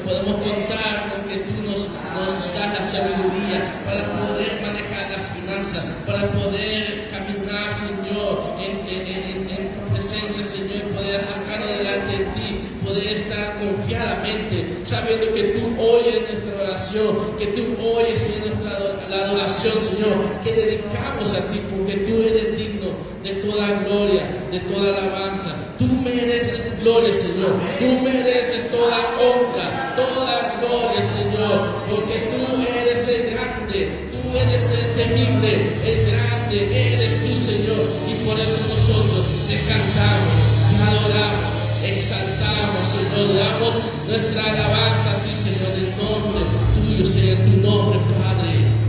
Podemos contar con que tú nos das la sabiduría para poder manejar las finanzas, para poder caminar, Señor, en tu presencia, Señor, poder acercarnos delante de ti, poder estar confiadamente, sabiendo que tú oyes nuestra oración, que tú oyes, Señor, la adoración, Señor, que dedicamos a ti, porque tú eres digno de toda gloria, de toda alabanza. Tú mereces gloria, Señor. Tú mereces toda honra, toda gloria, Señor, porque tú eres el grande, tú eres el temible, el grande eres tú, Señor, y por eso nosotros te cantamos, te adoramos, exaltamos, Señor, damos nuestra alabanza a ti, Señor, en nombre tuyo, sea en tu nombre, Padre.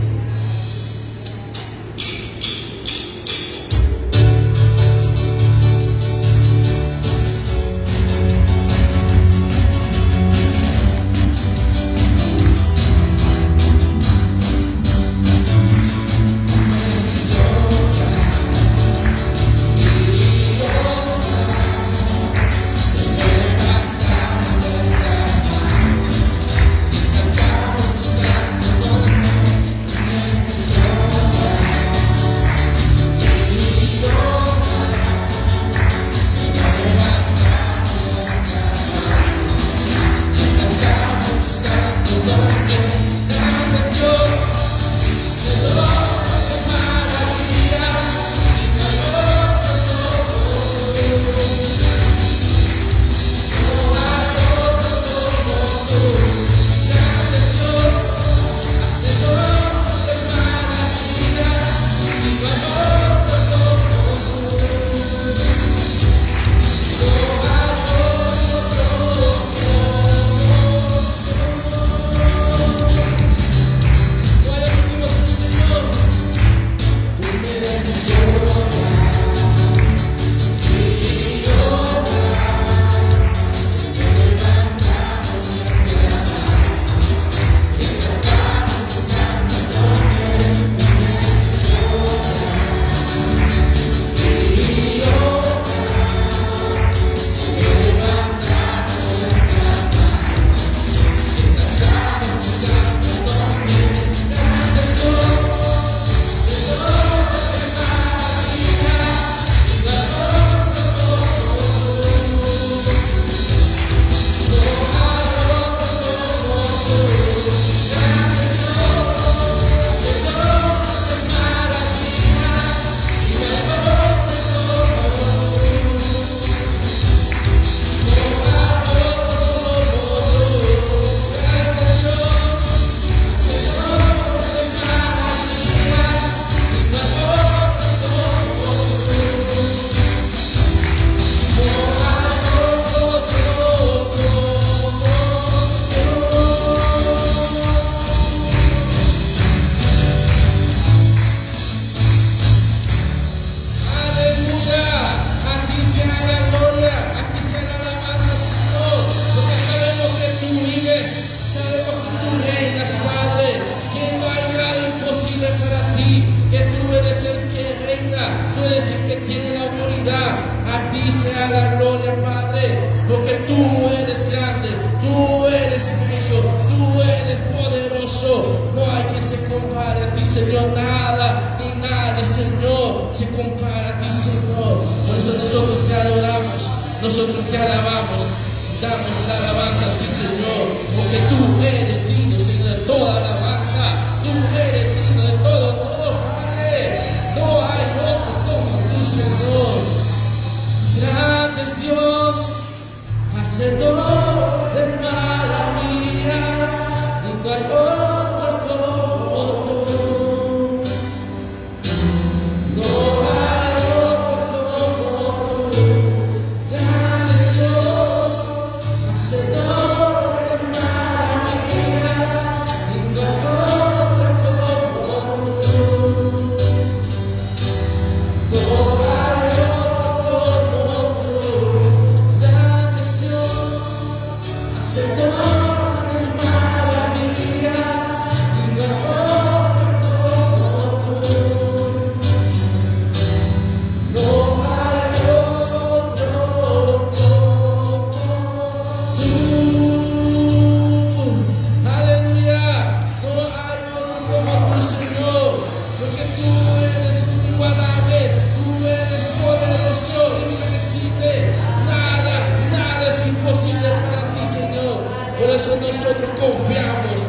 Por eso nosotros confiamos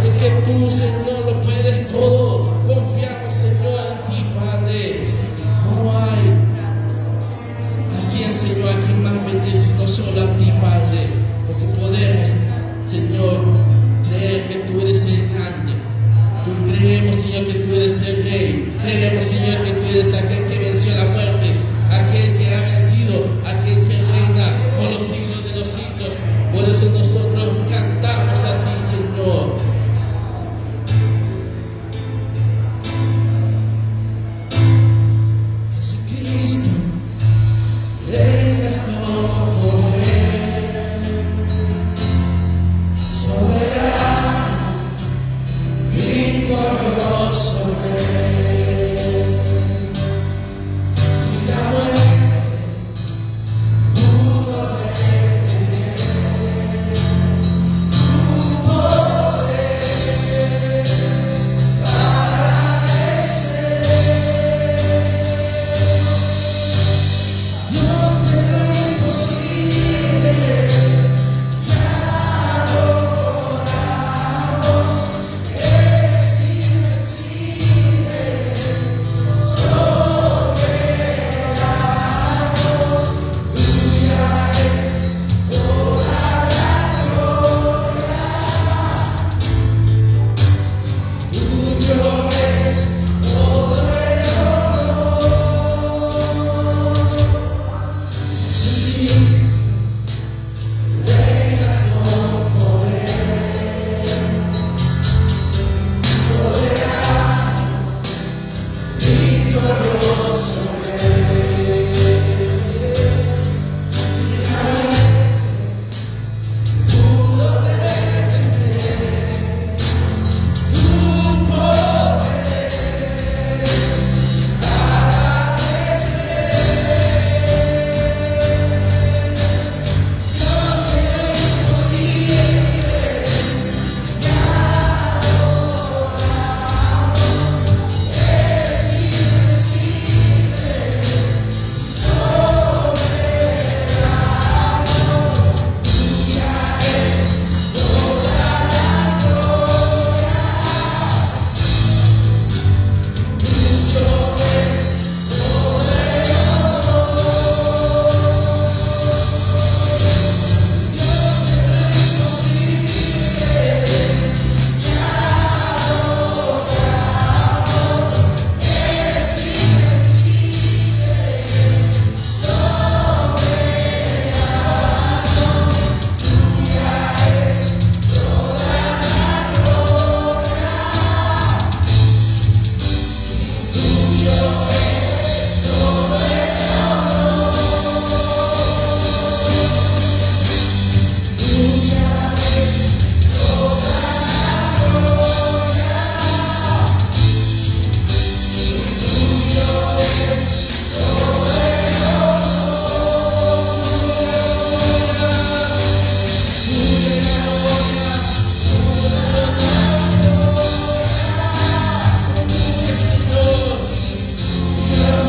en que tú, Señor, lo puedes todo. Confiamos, Señor, en ti, Padre. No hay a quien, Señor, a quien más bendice, no solo a ti, Padre, porque podemos, Señor, creer que tú eres el grande. Creemos, Señor, que tú eres el Rey. Creemos, Señor, que tú eres aquel que venció la muerte, aquel que ha vencido, aquel que reina por los siglos de los siglos. Por eso nosotros cantamos a ti, Señor. Jesucristo, reinas como Rey, soberano, victorioso Rey. Y la muerte pudo detener tu poder para vencer. Dios de lo imposible, ya lo logramos. Eres invencible, soberano. Tuya es toda la gloria, tuyo es todo el honor. Jesucristo, reinas con poder, soberano, victorioso Rey. Pudo detener tu poder para vencer. Dios de lo imposible, ya lo logramos. Eres invencible, soberano. Tuya es toda la gloria, tuyo es todo el honor. Dios de lo imposible, ya lo logramos. Eres invencible, soberano. Tuya es toda la gloria, tuyo es todo el honor. Tuya es toda la gloria, tuyo es todo el honor. Tuya es la gloria, tuya es la gloria, tuya, Señor, tuya es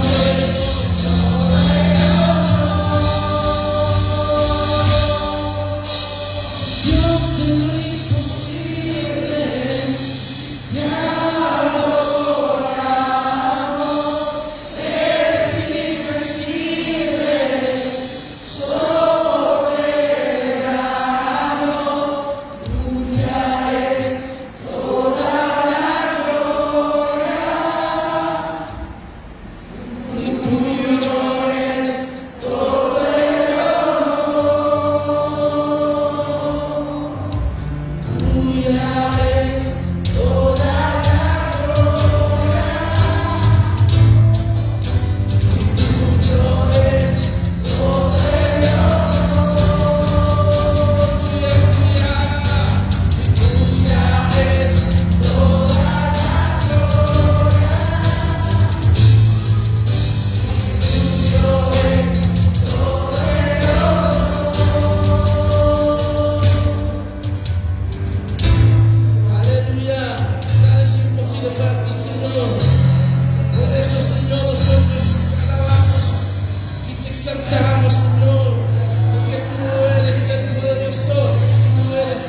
todo el honor. Dios de lo imposible, ya lo logramos. Eres invencible, soberano. Tuya es toda la gloria, y tuyo es todo el honor. Tuya es toda la gloria, tuyo es todo el honor. Tuya es toda la gloria, tuyo es todo el honor. Aleluya, nada es imposible para ti, Señor. Por eso, Señor, nosotros te alabamos y te exaltamos, Señor, porque tú eres el poderoso, tú eres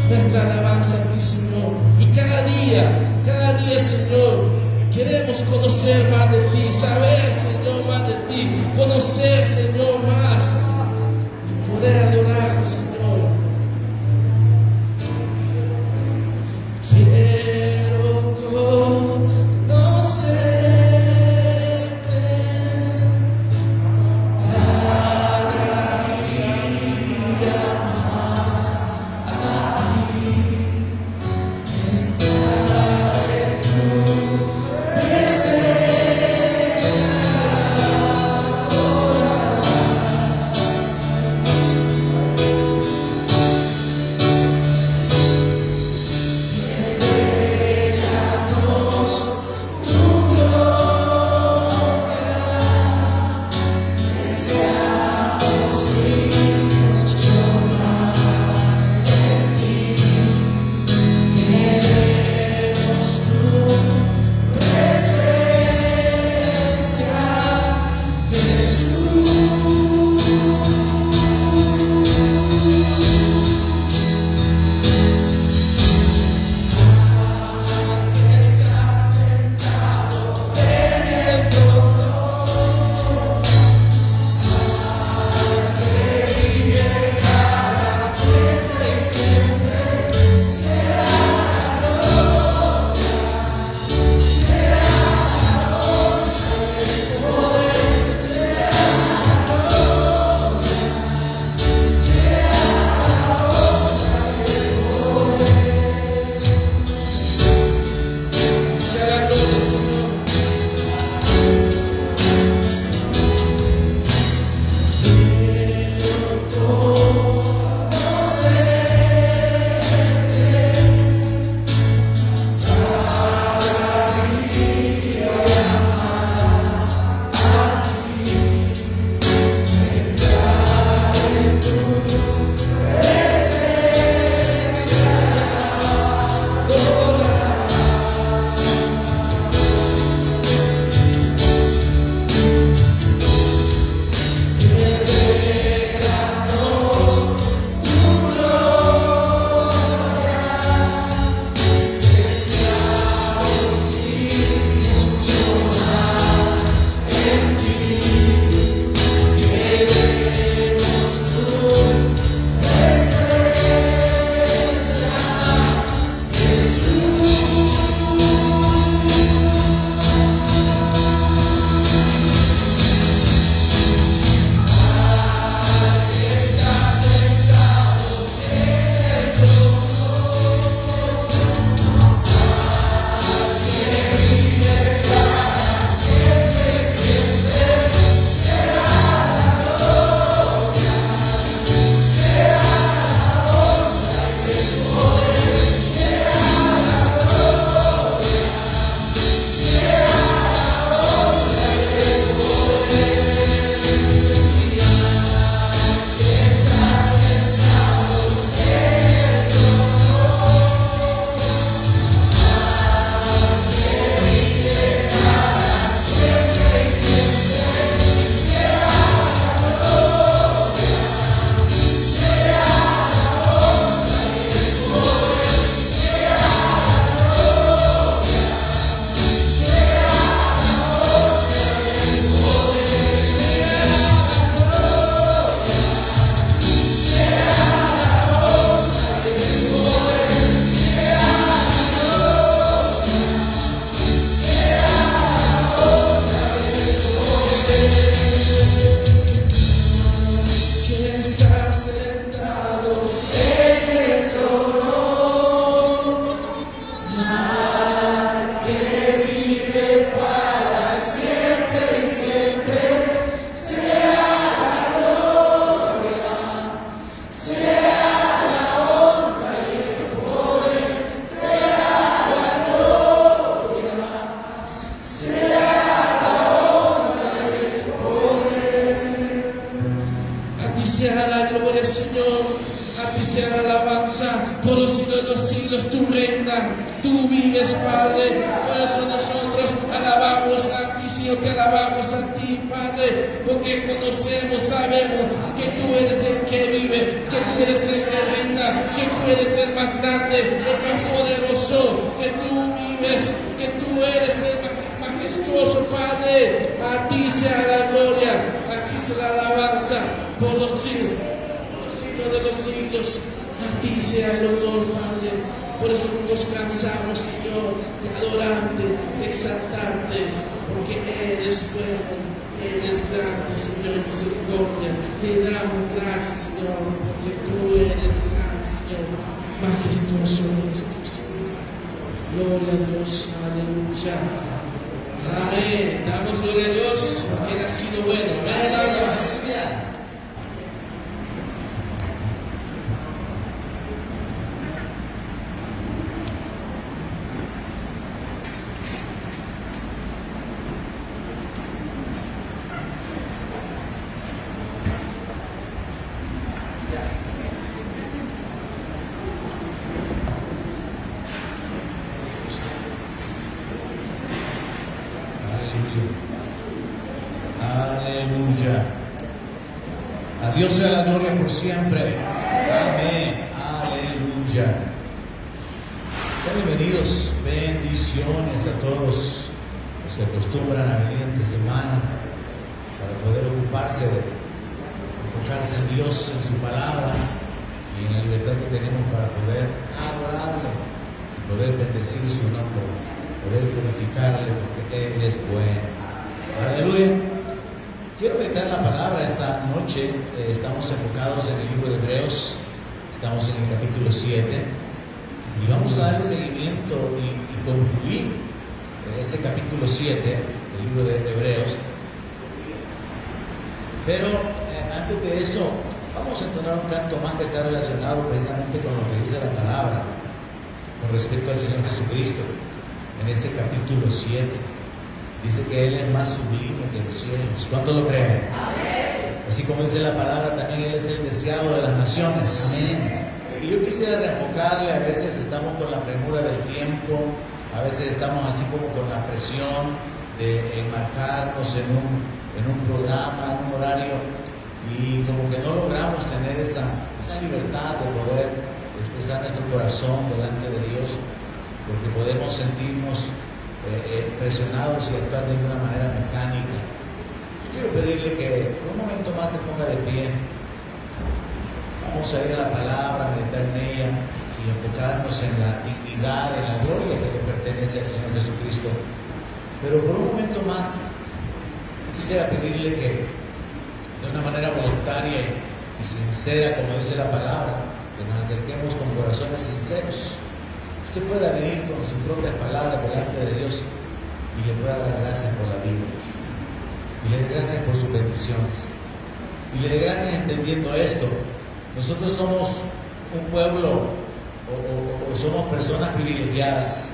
nuestra alabanza a ti, Señor. Y cada día, Señor, queremos conocer más de ti, saber, Señor, más de ti, conocer, Señor, más y poder adorarte, Señor. Quiero conocerte cada día más a ti, estar en tu presencia, adorar. alabanza por los siglos de los siglos. Tú reinas, tú vives, Padre. Por eso nosotros alabamos a ti, Señor, te alabamos a ti, Padre, porque conocemos, sabemos que tú eres el que vive, que tú eres el que reina, que tú eres el más grande, el más poderoso, que tú vives, que tú eres el majestuoso, Padre. A ti sea la gloria, a ti sea la alabanza por los siglos de los siglos. A ti sea el honor, Padre. Por eso no nos cansamos, Señor, de adorarte, de exaltarte, porque eres bueno, eres grande, Señor, misericordia. Te damos gracias, Señor, porque tú eres grande, Señor. Majestuoso eres tú, Señor. Gloria a Dios, aleluya. Amén. Damos gloria a Dios porque Él ha sido bueno. Amén, hermanos. Aleluya. A Dios sea la gloria por siempre. Amén. Aleluya. Sean bienvenidos. Bendiciones a todos los que acostumbran a venir entre semana para poder ocuparse de enfocarse en Dios, en su palabra y en la libertad que tenemos para poder adorarle, poder bendecir su nombre, poder glorificarle porque Él es bueno. Aleluya. Quiero meditar la palabra esta noche. Estamos enfocados en el libro de Hebreos. Estamos en el capítulo 7 y vamos a darle seguimiento y concluir ese capítulo 7 del libro de Hebreos. Pero antes de eso, vamos a entonar un canto más que está relacionado precisamente con lo que dice la palabra con respecto al Señor Jesucristo en ese capítulo 7. Dice que Él es más sublime que los cielos. ¿Cuánto lo creen? Amén. Así como dice la palabra, también Él es el deseado de las naciones. Amén. Y yo quisiera reenfocarle. A veces estamos con la premura del tiempo, a veces estamos así como con la presión de enmarcarnos en un programa, en un horario, y como que no logramos tener esa libertad de poder expresar nuestro corazón delante de Dios, porque podemos sentirnos presionados y actuar de alguna manera mecánica. Yo quiero pedirle que por un momento más se ponga de pie. Vamos a ir a la palabra, a meditar en ella y enfocarnos en la dignidad, en la gloria que le pertenece al Señor Jesucristo. Pero por un momento más quisiera pedirle que de una manera voluntaria y sincera, como dice la palabra, que nos acerquemos con corazones sinceros. Usted pueda venir con sus propias palabras delante de Dios y le pueda dar gracias por la vida, y le dé gracias por sus bendiciones, y le dé gracias entendiendo esto. Nosotros somos un pueblo o somos personas privilegiadas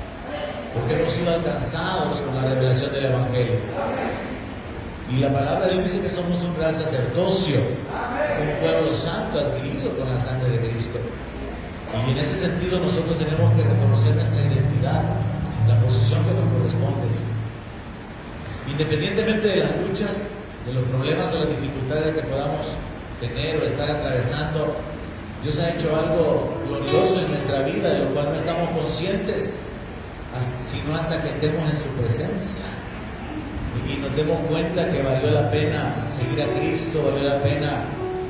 porque hemos sido alcanzados con la revelación del Evangelio, y la palabra de Dios dice que somos un gran sacerdocio, un pueblo santo adquirido con la sangre de Cristo. Y en ese sentido nosotros tenemos que reconocer nuestra identidad, la posición que nos corresponde. Independientemente de las luchas, de los problemas o las dificultades que podamos tener o estar atravesando, Dios ha hecho algo glorioso en nuestra vida, de lo cual no estamos conscientes, sino hasta que estemos en su presencia. Y nos demos cuenta que valió la pena seguir a Cristo, valió la pena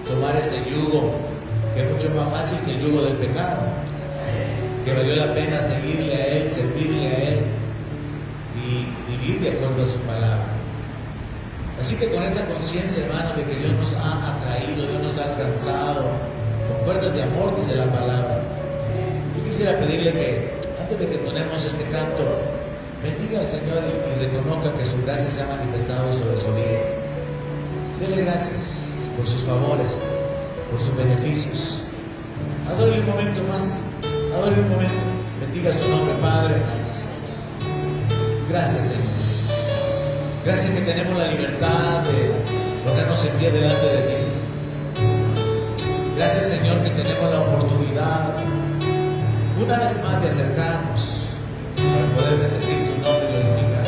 tomar ese yugo, que es mucho más fácil que el yugo del pecado, que valió la pena seguirle a Él, servirle a Él y vivir de acuerdo a su palabra. Así que con esa conciencia, hermanos, de que Dios nos ha atraído, Dios nos ha alcanzado con cuerdas de amor, dice la palabra, yo quisiera pedirle que antes de que entonemos este canto, bendiga al Señor y reconozca que su gracia se ha manifestado sobre su vida. Dele gracias por sus favores, por sus beneficios. Adore un momento más, adore un momento. Bendiga su nombre, Padre. Gracias, Señor. Gracias que tenemos la libertad de ponernos en pie delante de ti. Gracias, Señor, que tenemos la oportunidad una vez más de acercarnos para poder bendecir tu nombre y glorificar.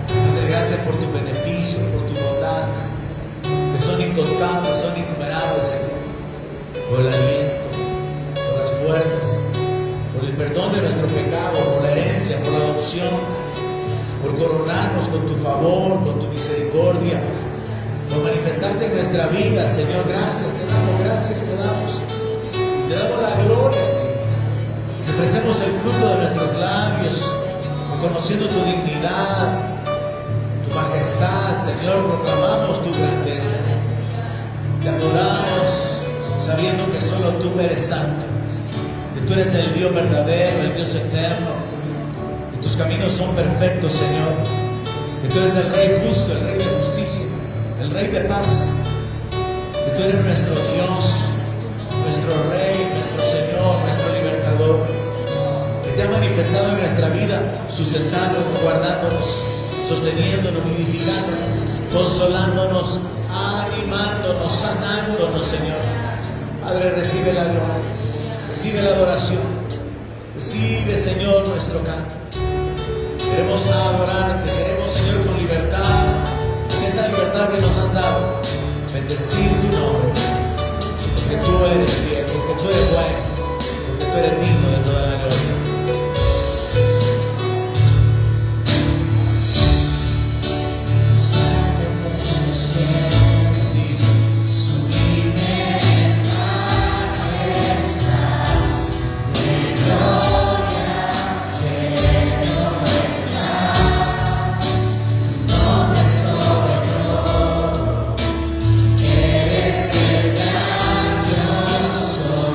Padre, gracias por tu beneficio, por tus bondades, que son incontables, son innumerables, Señor. Por el aliento, por las fuerzas, por el perdón de nuestro pecado, por la herencia, por la adopción, por coronarnos con tu favor, con tu misericordia, por manifestarte en nuestra vida, Señor. Gracias te damos, gracias te damos. Te damos la gloria. Te ofrecemos el fruto de nuestros labios, reconociendo tu dignidad, tu majestad, Señor. Proclamamos tu grandeza. Te adoramos, sabiendo que solo tú eres santo, que tú eres el Dios verdadero, el Dios eterno, que tus caminos son perfectos, Señor, que tú eres el Rey justo, el Rey de justicia, el Rey de paz, que tú eres nuestro Dios, nuestro Rey, nuestro Señor, nuestro libertador, que te ha manifestado en nuestra vida, sustentándonos, guardándonos, sosteniéndonos, vivificándonos, consolándonos, animándonos, sanándonos, Señor. Padre, recibe la gloria, recibe la adoración, recibe, Señor, nuestro canto. Queremos adorarte, queremos, Señor, con libertad, con esa libertad que nos has dado, bendecir tu nombre, porque tú eres fiel, porque tú eres bueno, porque tú eres digno de toda la gloria. Eres el gran Dios, todo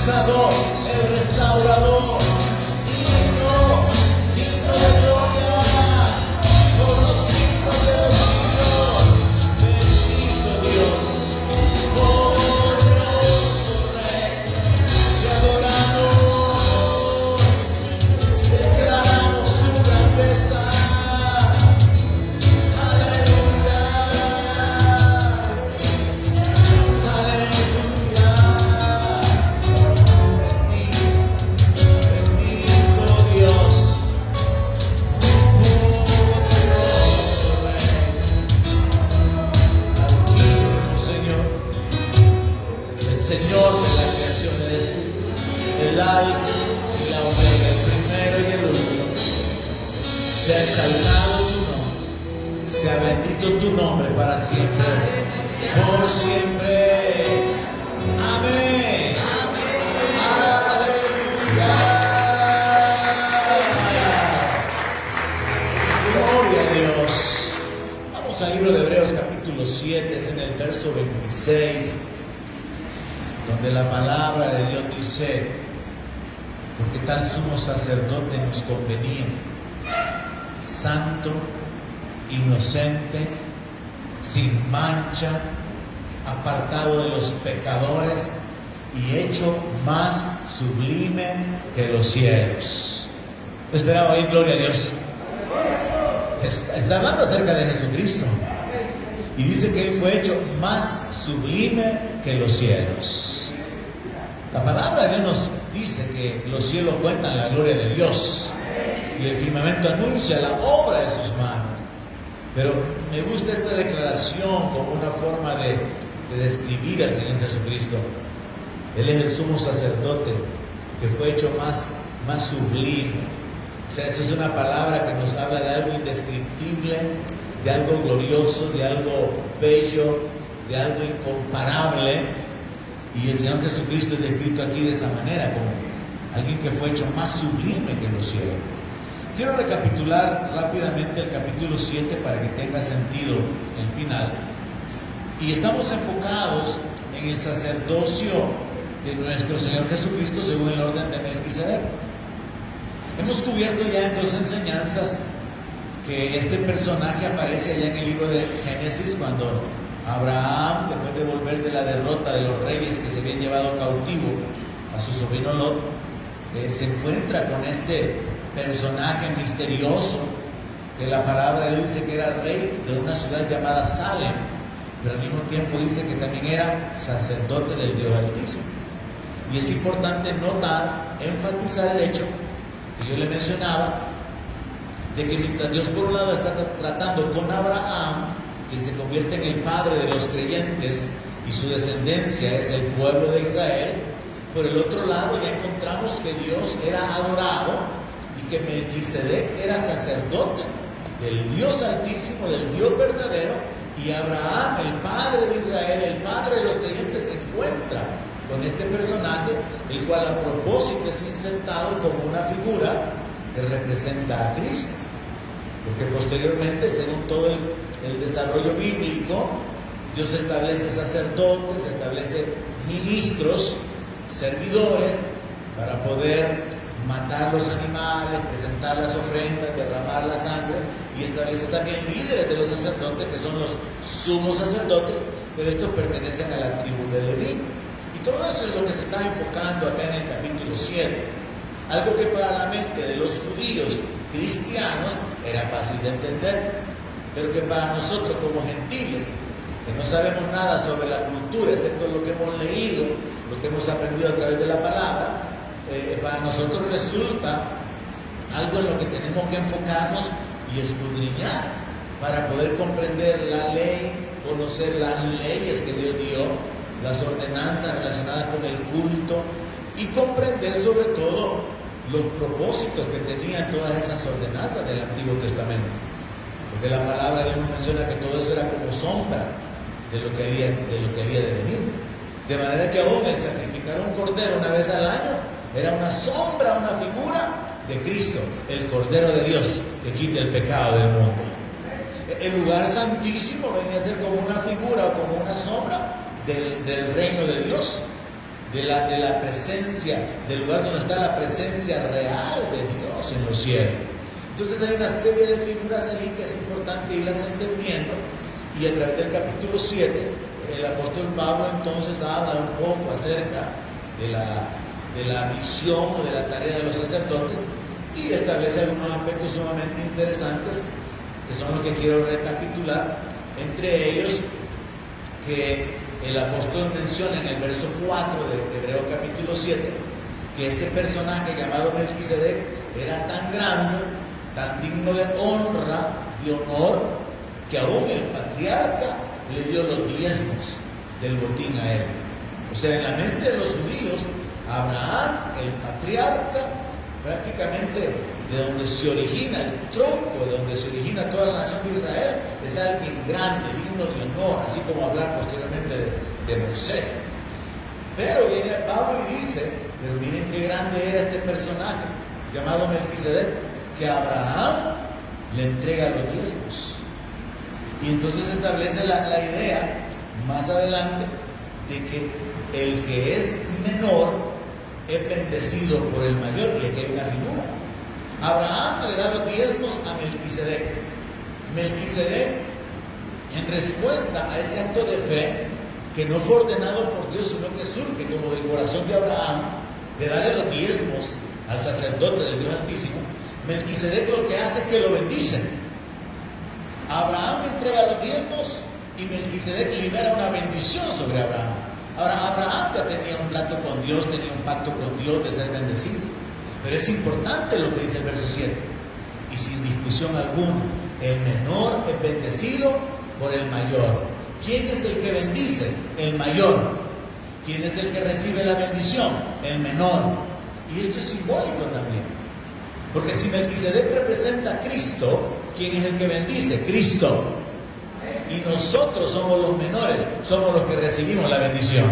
forjador, el restaurador, digno, digno de gloria, por los siglos de los siglos. Bendito Dios, poderoso Rey, te adoramos, declaramos su grandeza. Aleluya, aleluya. Bendito Dios, poderoso Rey, altísimo Señor, el Señor de la creación eres tú, el alfa y la omega, el primero y el último. Sea exaltado tu nombre, sea bendito tu nombre para siempre, por siempre. Amén. Aleluya. Gloria a Dios. Vamos al libro de Hebreos capítulo 7, es en el verso 26, donde la palabra de Dios dice: porque tal sumo sacerdote nos convenía, santo, inocente, sin mancha, apartado de los pecadores y hecho más sublime que los cielos. Esperaba oír gloria a Dios. Está hablando acerca de Jesucristo y dice que Él fue hecho más sublime que los cielos. La palabra de Dios nos dice que los cielos cuentan la gloria de Dios y el firmamento anuncia la obra de sus manos. Pero me gusta esta declaración como una forma de describir al Señor Jesucristo. Él es el sumo sacerdote que fue hecho más sublime. O sea, eso es una palabra que nos habla de algo indescriptible, de algo glorioso, de algo bello, de algo incomparable. Y el Señor Jesucristo es descrito aquí de esa manera, como alguien que fue hecho más sublime que los cielos. Quiero recapitular rápidamente el capítulo 7 para que tenga sentido el final. Y estamos enfocados en el sacerdocio de nuestro Señor Jesucristo según el orden de Melquisedec. Hemos cubierto ya en 2 enseñanzas que este personaje aparece allá en el libro de Génesis, cuando Abraham, después de volver de la derrota de los reyes que se habían llevado cautivo a su sobrino Lot, se encuentra con este personaje misterioso que la palabra dice que era rey de una ciudad llamada Salem, pero al mismo tiempo dice que también era sacerdote del Dios Altísimo. Y es importante notar, enfatizar el hecho que yo le mencionaba, de que mientras Dios por un lado está tratando con Abraham, que se convierte en el padre de los creyentes y su descendencia es el pueblo de Israel, por el otro lado ya encontramos que Dios era adorado y que Melquisedec era sacerdote del Dios Altísimo, del Dios verdadero, y Abraham, el padre de Israel, el padre de los creyentes, se encuentra con este personaje, el cual a propósito es insertado como una figura que representa a Cristo, porque posteriormente, según todo el desarrollo bíblico, Dios establece sacerdotes, establece ministros, servidores, para poder matar los animales, presentar las ofrendas, derramar la sangre, y establece también líderes de los sacerdotes, que son los sumos sacerdotes, pero estos pertenecen a la tribu de Leví. Y todo eso es lo que se está enfocando acá en el capítulo 7. Algo que para la mente de los judíos cristianos era fácil de entender, pero que para nosotros como gentiles, que no sabemos nada sobre la cultura, excepto lo que hemos leído, lo que hemos aprendido a través de la palabra, para nosotros resulta algo en lo que tenemos que enfocarnos y escudriñar para poder comprender la ley, conocer las leyes que Dios dio, las ordenanzas relacionadas con el culto, y comprender sobre todo los propósitos que tenían todas esas ordenanzas del Antiguo Testamento. Porque la palabra de Dios nos menciona que todo eso era como sombra de lo que había de venir. De manera que aún el sacrificar un cordero una vez al año era una sombra, una figura de Cristo, el Cordero de Dios, que quita el pecado del mundo. El lugar santísimo venía a ser como una figura o como una sombra del reino de Dios, de la presencia, del lugar donde está la presencia real de Dios en los cielos. Entonces hay una serie de figuras allí que es importante irlas entendiendo, y a través del capítulo 7 el apóstol Pablo entonces habla un poco acerca de la misión o de la tarea de los sacerdotes, y establece algunos aspectos sumamente interesantes que son los que quiero recapitular. Entre ellos, que el apóstol menciona en el verso 4 de Hebreo capítulo 7 que este personaje llamado Melquisedec era tan grande, tan digno de honra, de honor, que aún el patriarca le dio los diezmos del botín a él. O sea, en la mente de los judíos, Abraham, el patriarca, prácticamente de donde se origina el tronco, de donde se origina toda la nación de Israel, es alguien grande, digno de honor, así como hablar posteriormente de Moisés. Pero viene Pablo y dice, pero miren qué grande era este personaje llamado Melquisedec, que Abraham le entrega los diezmos. Y entonces establece la idea más adelante de que el que es menor es bendecido por el mayor, y aquí hay una figura. Abraham le da los diezmos a Melquisedec. Melquisedec, en respuesta a ese acto de fe, que no fue ordenado por Dios, sino que surge como del corazón de Abraham, de darle los diezmos al sacerdote del Dios Altísimo, Melquisedec lo que hace es que lo bendice. Abraham entrega los diezmos y Melquisedec libera una bendición sobre Abraham. Ahora, Abraham ya tenía un trato con Dios, tenía un pacto con Dios de ser bendecido. Pero es importante lo que dice el verso 7. Y sin discusión alguna, el menor es bendecido por el mayor. ¿Quién es el que bendice? El mayor. ¿Quién es el que recibe la bendición? El menor. Y esto es simbólico también. Porque si Melquisedec representa a Cristo, ¿quién es el que bendice? Cristo. Y nosotros somos los menores, somos los que recibimos la bendición.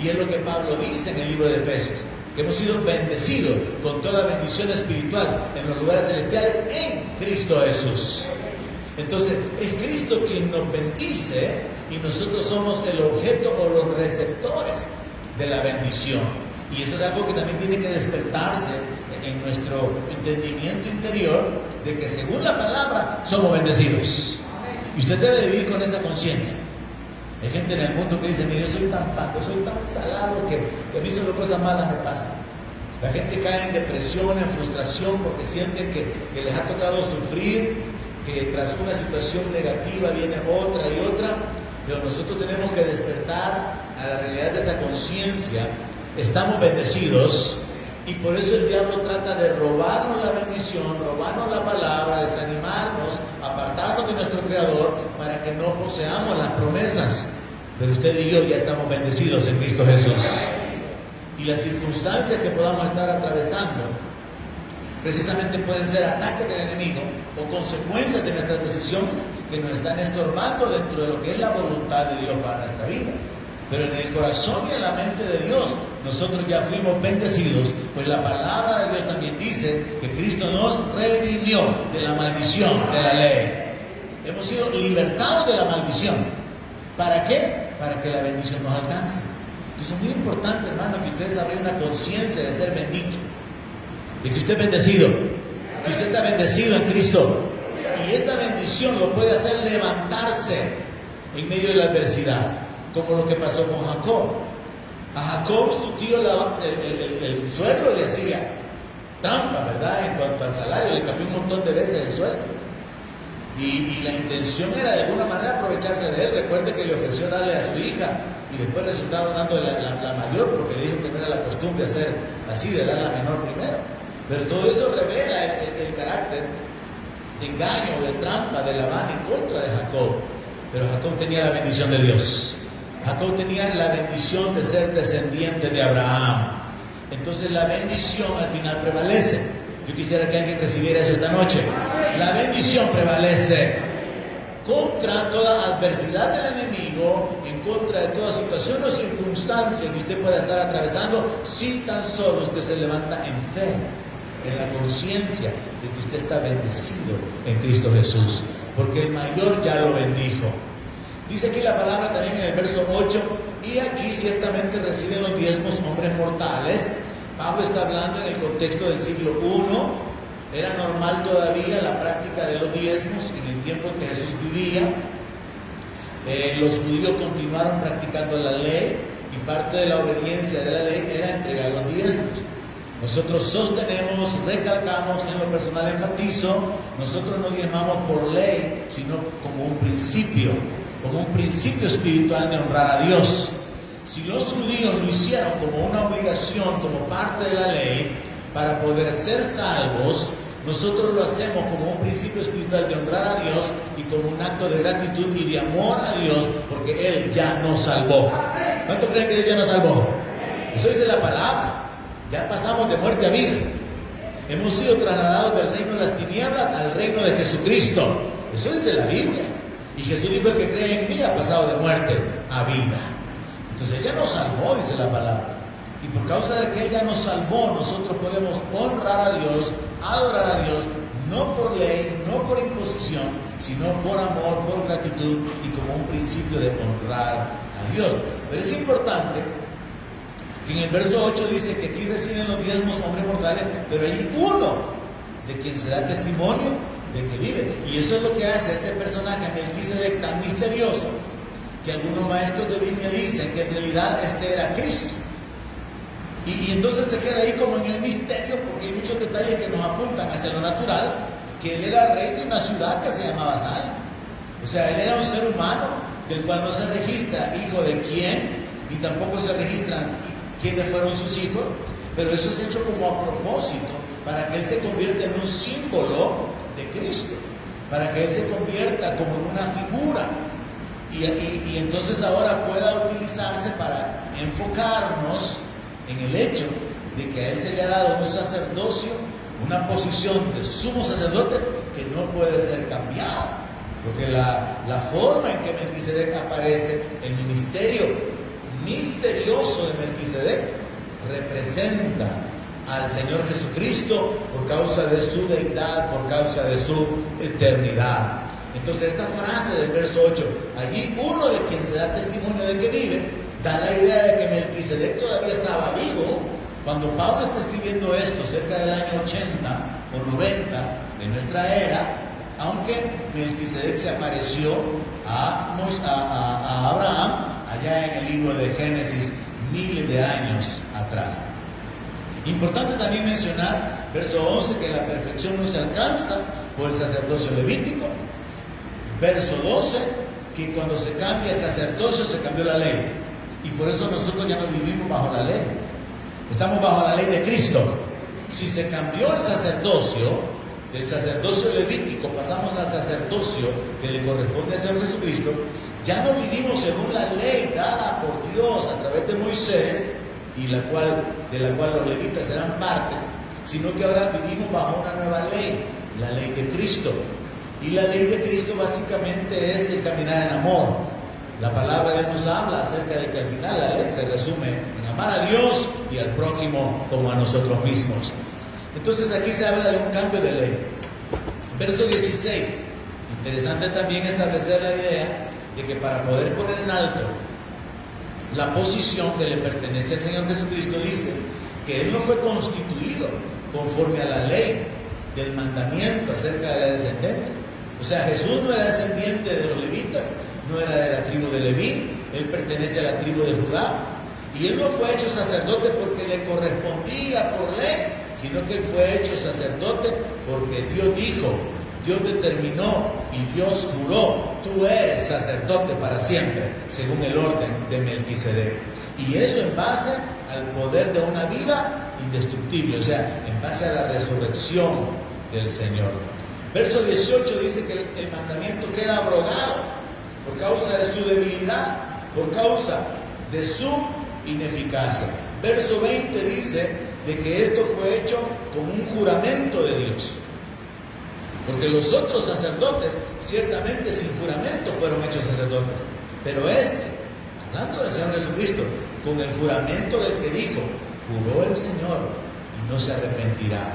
Y es lo que Pablo dice en el libro de Efesios, que hemos sido bendecidos con toda bendición espiritual en los lugares celestiales en Cristo Jesús. Entonces es Cristo quien nos bendice y nosotros somos el objeto o los receptores de la bendición. Y eso es algo que también tiene que despertarse en nuestro entendimiento interior, de que según la palabra somos bendecidos. Y usted debe vivir con esa conciencia. Hay gente en el mundo que dice, mire, yo soy tan pato, soy tan salado que a mí solo cosas malas me pasan. La gente cae en depresión, en frustración, porque sienten que les ha tocado sufrir, que tras una situación negativa viene otra y otra. Pero nosotros tenemos que despertar a la realidad de esa conciencia. Estamos bendecidos, y por eso el diablo trata de robarnos la bendición, robarnos la palabra, desanimarnos, apartarnos de nuestro Creador, para que no poseamos las promesas. Pero usted y yo ya estamos bendecidos en Cristo Jesús. Y las circunstancias que podamos estar atravesando precisamente pueden ser ataques del enemigo o consecuencias de nuestras decisiones que nos están estorbando dentro de lo que es la voluntad de Dios para nuestra vida. Pero en el corazón y en la mente de Dios nosotros ya fuimos bendecidos, pues la palabra de Dios también dice que Cristo nos redimió de la maldición de la ley. Hemos sido libertados de la maldición. ¿Para qué? Para que la bendición nos alcance. Entonces es muy importante, hermano, que usted desarrolle una conciencia de ser bendito, de que usted es bendecido, que usted está bendecido en Cristo, y esa bendición lo puede hacer levantarse en medio de la adversidad, como lo que pasó con Jacob. A Jacob, su tío, el suegro le hacía trampa, ¿verdad? En cuanto al salario, le cambió un montón de veces el sueldo. Y la intención era de alguna manera aprovecharse de él. Recuerde que le ofreció darle a su hija y después resultado dando la mayor, porque le dijo que no era la costumbre hacer así, de dar la menor primero. Pero todo eso revela el carácter de engaño, de trampa de Labán en contra de Jacob. Pero Jacob tenía la bendición de Dios. Jacob tenía la bendición de ser descendiente de Abraham. Entonces la bendición al final prevalece. Yo quisiera que alguien recibiera eso esta noche. La bendición prevalece contra toda adversidad del enemigo, en contra de toda situación o circunstancia que usted pueda estar atravesando, si tan solo usted se levanta en fe, en la conciencia de que usted está bendecido en Cristo Jesús, porque el mayor ya lo bendijo. Dice aquí la palabra también en el verso 8, y aquí ciertamente reciben los diezmos hombres mortales. Pablo está hablando en el contexto del siglo I. Era normal todavía la práctica de los diezmos en el tiempo en que Jesús vivía. Los judíos continuaron practicando la ley y parte de la obediencia de la ley era entregar los diezmos. Nosotros sostenemos, recalcamos, en lo personal enfatizo, nosotros no diezmamos por ley, sino como un principio espiritual de honrar a Dios. Si los judíos lo hicieron como una obligación, como parte de la ley, para poder ser salvos, nosotros lo hacemos como un principio espiritual de honrar a Dios y como un acto de gratitud y de amor a Dios, porque Él ya nos salvó. ¿Cuánto creen que Dios ya nos salvó? Eso dice la palabra. Ya pasamos de muerte a vida. Hemos sido trasladados del reino de las tinieblas al reino de Jesucristo. Eso dice la Biblia. Y Jesús dijo: el que cree en mí ha pasado de muerte a vida. Entonces Él ya nos salvó, dice la palabra. Y por causa de que Él ya nos salvó, nosotros podemos honrar a Dios, adorar a Dios, no por ley, no por imposición, sino por amor, por gratitud y como un principio de honrar a Dios. Pero es importante que en el verso 8 dice que aquí reciben los diezmos hombres mortales, pero hay uno de quien se da testimonio de que vive. Y eso es lo que hace este personaje, Melquisedec, tan misterioso, que algunos maestros de Biblia dicen que en realidad este era Cristo. Y entonces se queda ahí como en el misterio, porque hay muchos detalles que nos apuntan hacia lo natural, que él era rey de una ciudad que se llamaba Salem. O sea, él era un ser humano del cual no se registra hijo de quién, ni tampoco se registran quiénes fueron sus hijos, pero eso es hecho como a propósito, para que él se convierta en un símbolo de Cristo, para que él se convierta como en una figura, y entonces ahora pueda utilizarse para enfocarnos en el hecho de que a él se le ha dado un sacerdocio, una posición de sumo sacerdote que no puede ser cambiada, porque la forma en que Melquisedec aparece, el ministerio misterioso de Melquisedec, representa al Señor Jesucristo por causa de su deidad, por causa de su eternidad. Entonces esta frase del verso 8, allí uno de quien se da testimonio de que vive, da la idea de que Melquisedec todavía estaba vivo cuando Pablo está escribiendo esto cerca del año 80 o 90 de nuestra era, aunque Melquisedec se apareció a Abraham allá en el libro de Génesis miles de años atrás. Importante también mencionar, verso 11, que la perfección no se alcanza por el sacerdocio levítico. Verso 12, que cuando se cambia el sacerdocio se cambió la ley. Y por eso nosotros ya no vivimos bajo la ley. Estamos bajo la ley de Cristo. Si se cambió el sacerdocio, del sacerdocio levítico pasamos al sacerdocio que le corresponde al Señor Jesucristo, ya no vivimos según la ley dada por Dios a través de Moisés, y de la cual los levitas eran parte, sino que ahora vivimos bajo una nueva ley, la ley de Cristo. Y la ley de Cristo básicamente es el caminar en amor. La palabra de Dios nos habla acerca de que al final la ley se resume en amar a Dios y al prójimo como a nosotros mismos. Entonces aquí se habla de un cambio de ley. Verso 16. Interesante también establecer la idea de que para poder poner en alto la posición que le pertenece al Señor Jesucristo, dice que Él no fue constituido conforme a la ley del mandamiento acerca de la descendencia. O sea, Jesús no era descendiente de los levitas, no era de la tribu de Leví, Él pertenece a la tribu de Judá. Y Él no fue hecho sacerdote porque le correspondía por ley, sino que Él fue hecho sacerdote porque Dios dijo, Dios determinó y Dios juró: tú eres sacerdote para siempre, según el orden de Melquisedec. Y eso en base al poder de una vida indestructible, o sea, en base a la resurrección del Señor. Verso 18 dice que el mandamiento queda abrogado por causa de su debilidad, por causa de su ineficacia. Verso 20 dice de que esto fue hecho como un juramento de Dios. Porque los otros sacerdotes, ciertamente sin juramento fueron hechos sacerdotes. Pero hablando del Señor Jesucristo, con el juramento del que dijo, juró el Señor y no se arrepentirá: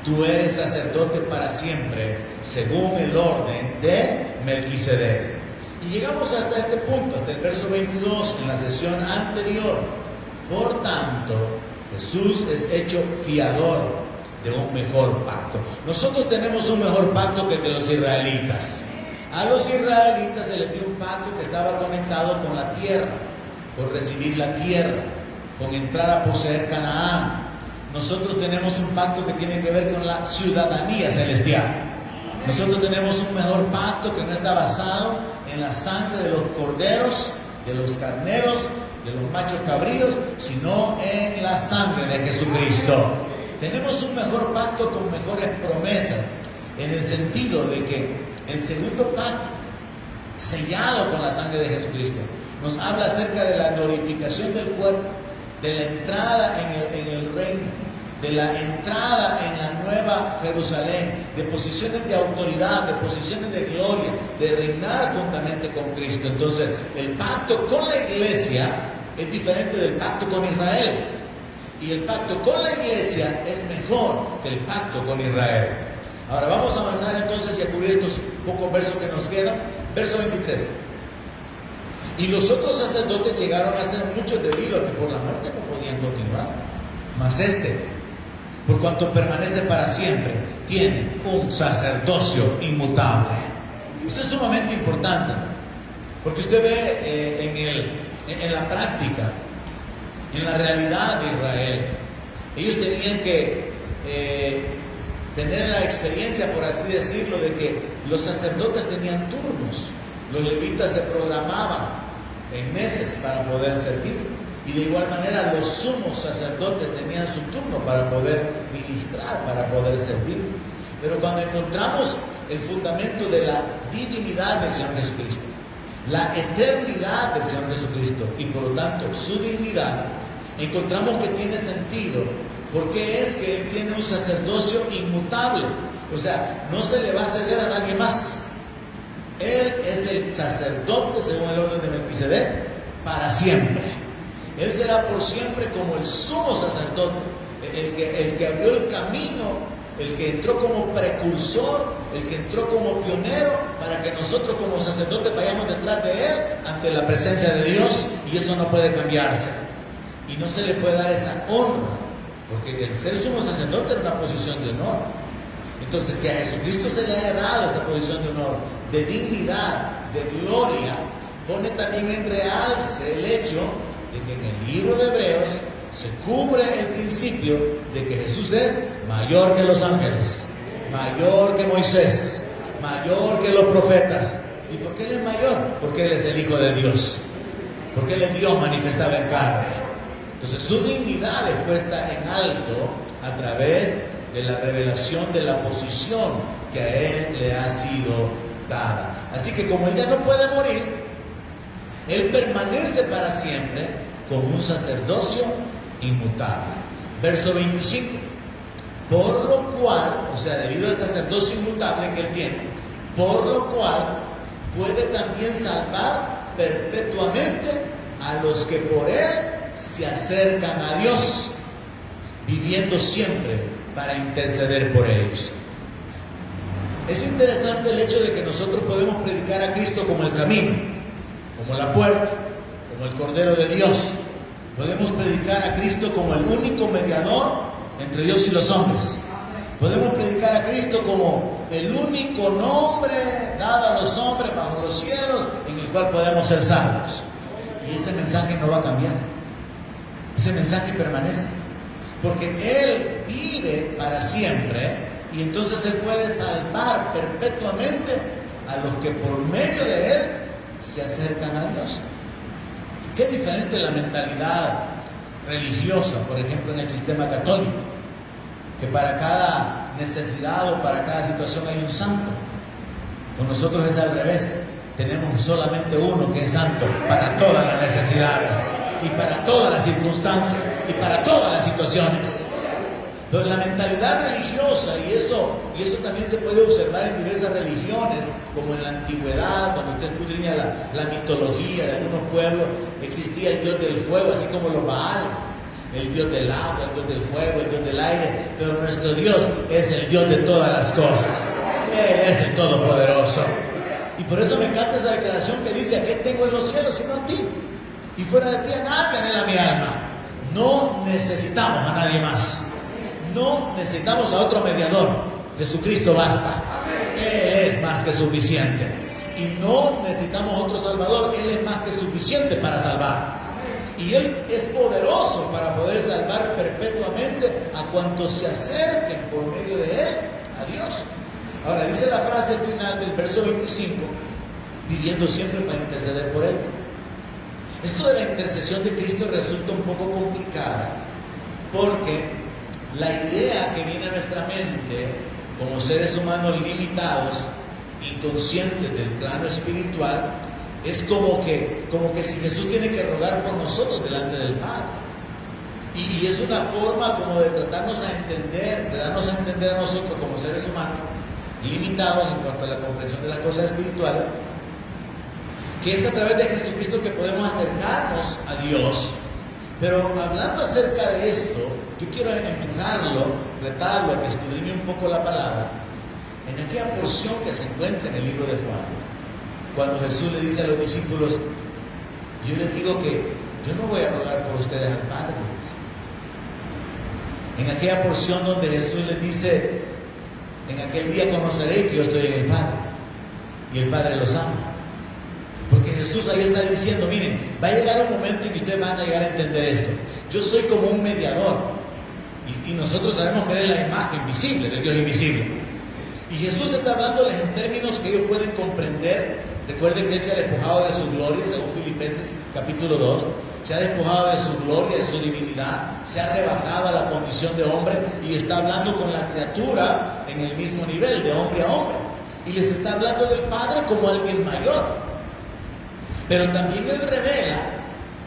tú eres sacerdote para siempre, según el orden de Melquisedec. Y llegamos hasta este punto, hasta el verso 22, en la sesión anterior. Por tanto, Jesús es hecho fiador de un mejor pacto. Nosotros tenemos un mejor pacto que el de los israelitas. A los israelitas se les dio un pacto que estaba conectado con la tierra, por recibir la tierra, con entrar a poseer Canaán. Nosotros tenemos un pacto que tiene que ver con la ciudadanía celestial. Nosotros tenemos un mejor pacto que no está basado en la sangre de los corderos, de los carneros, de los machos cabríos, sino en la sangre de Jesucristo. Tenemos un mejor pacto con mejores promesas, en el sentido de que el segundo pacto, sellado con la sangre de Jesucristo, nos habla acerca de la glorificación del cuerpo, de la entrada en el reino, de la entrada en la nueva Jerusalén, de posiciones de autoridad, de posiciones de gloria, de reinar juntamente con Cristo. Entonces, el pacto con la iglesia es diferente del pacto con Israel. Y el pacto con la iglesia es mejor que el pacto con Israel. Ahora vamos a avanzar entonces y a cubrir estos pocos versos que nos quedan. Verso 23. Y los otros sacerdotes llegaron a ser muchos debido a que por la muerte no podían continuar. Mas este, por cuanto permanece para siempre, tiene un sacerdocio inmutable. Esto es sumamente importante, porque usted ve en la práctica, en la realidad de Israel, ellos tenían que tener la experiencia, por así decirlo, de que los sacerdotes tenían turnos. Los levitas se programaban en meses para poder servir, y de igual manera los sumos sacerdotes tenían su turno para poder ministrar, para poder servir. Pero cuando encontramos el fundamento de la divinidad del Señor Jesucristo, la eternidad del Señor Jesucristo y por lo tanto su dignidad, encontramos que tiene sentido, porque es que Él tiene un sacerdocio inmutable. O sea, no se le va a ceder a nadie más. Él es el sacerdote según el orden de Melquisedec para siempre. Él será por siempre como el sumo sacerdote, el que abrió el camino, el que entró como precursor, el que entró como pionero para que nosotros como sacerdotes vayamos detrás de Él ante la presencia de Dios, y eso no puede cambiarse. Y no se le puede dar esa honra, porque el ser sumo sacerdote era una posición de honor. Entonces, que a Jesucristo se le haya dado esa posición de honor, de dignidad, de gloria, pone también en realce el hecho de que en el libro de Hebreos se cubre el principio de que Jesús es mayor que los ángeles, mayor que Moisés, mayor que los profetas. ¿Y por qué Él es mayor? Porque Él es el Hijo de Dios, porque Él es Dios manifestado en carne. Entonces su dignidad es puesta en alto a través de la revelación de la posición que a Él le ha sido dada. Así que como Él ya no puede morir, Él permanece para siempre como un sacerdocio inmutable. Verso 25. Por lo cual, o sea, debido al sacerdocio inmutable que Él tiene, por lo cual puede también salvar perpetuamente a los que por Él se acercan a Dios, viviendo siempre para interceder por ellos. Es interesante el hecho de que nosotros podemos predicar a Cristo como el camino, como la puerta, como el Cordero de Dios. Podemos predicar a Cristo como el único mediador entre Dios y los hombres. Podemos predicar a Cristo como el único nombre dado a los hombres bajo los cielos en el cual podemos ser salvos. Y ese mensaje no va a cambiar. Ese mensaje permanece, porque Él vive para siempre, y entonces Él puede salvar perpetuamente a los que por medio de Él se acercan a Dios. Qué diferente la mentalidad religiosa, por ejemplo, en el sistema católico, que para cada necesidad o para cada situación hay un santo. Con nosotros es al revés. Tenemos solamente uno que es santo para todas las necesidades, y para todas las circunstancias, y para todas las situaciones. Pero la mentalidad religiosa, y eso también se puede observar en diversas religiones, como en la antigüedad, cuando usted escudriña la mitología de algunos pueblos, existía el dios del fuego, así como los Baales, el dios del agua, el dios del fuego, el dios del aire. Pero nuestro Dios es el Dios de todas las cosas. Él es el Todopoderoso. Y por eso me encanta esa declaración que dice: ¿a qué tengo en los cielos sino a ti? Y fuera de ti a nadie anhela mi alma. No necesitamos a nadie más. No necesitamos a otro mediador. Jesucristo basta. Él es más que suficiente. Y no necesitamos otro salvador. Él es más que suficiente para salvar. Y Él es poderoso para poder salvar perpetuamente a cuantos se acerquen por medio de Él a Dios. Ahora dice la frase final del verso 25: viviendo siempre para interceder por Él. Esto de la intercesión de Cristo resulta un poco complicada, porque la idea que viene a nuestra mente como seres humanos limitados, inconscientes del plano espiritual, es como que si Jesús tiene que rogar por nosotros delante del Padre. Y es una forma como de tratarnos a entender, de darnos a entender a nosotros como seres humanos limitados en cuanto a la comprensión de las cosas espirituales, que es a través de Jesucristo que podemos acercarnos a Dios. Pero hablando acerca de esto, yo quiero empujarlo, retarlo a que escudriñe un poco la palabra en aquella porción que se encuentra en el libro de Juan, cuando Jesús le dice a los discípulos: yo les digo que yo no voy a rogar por ustedes al Padre. En aquella porción donde Jesús les dice: en aquel día conoceréis que yo estoy en el Padre y el Padre los ama. Porque Jesús ahí está diciendo: miren, va a llegar un momento en que ustedes van a llegar a entender esto. Yo soy como un mediador, y nosotros sabemos que Él es la imagen visible del Dios invisible. Y Jesús está hablándoles en términos que ellos pueden comprender. Recuerden que Él se ha despojado de su gloria, según Filipenses capítulo 2. Se ha despojado de su gloria, de su divinidad. Se ha rebajado a la condición de hombre y está hablando con la criatura en el mismo nivel, de hombre a hombre. Y les está hablando del Padre como alguien mayor. Pero también Él revela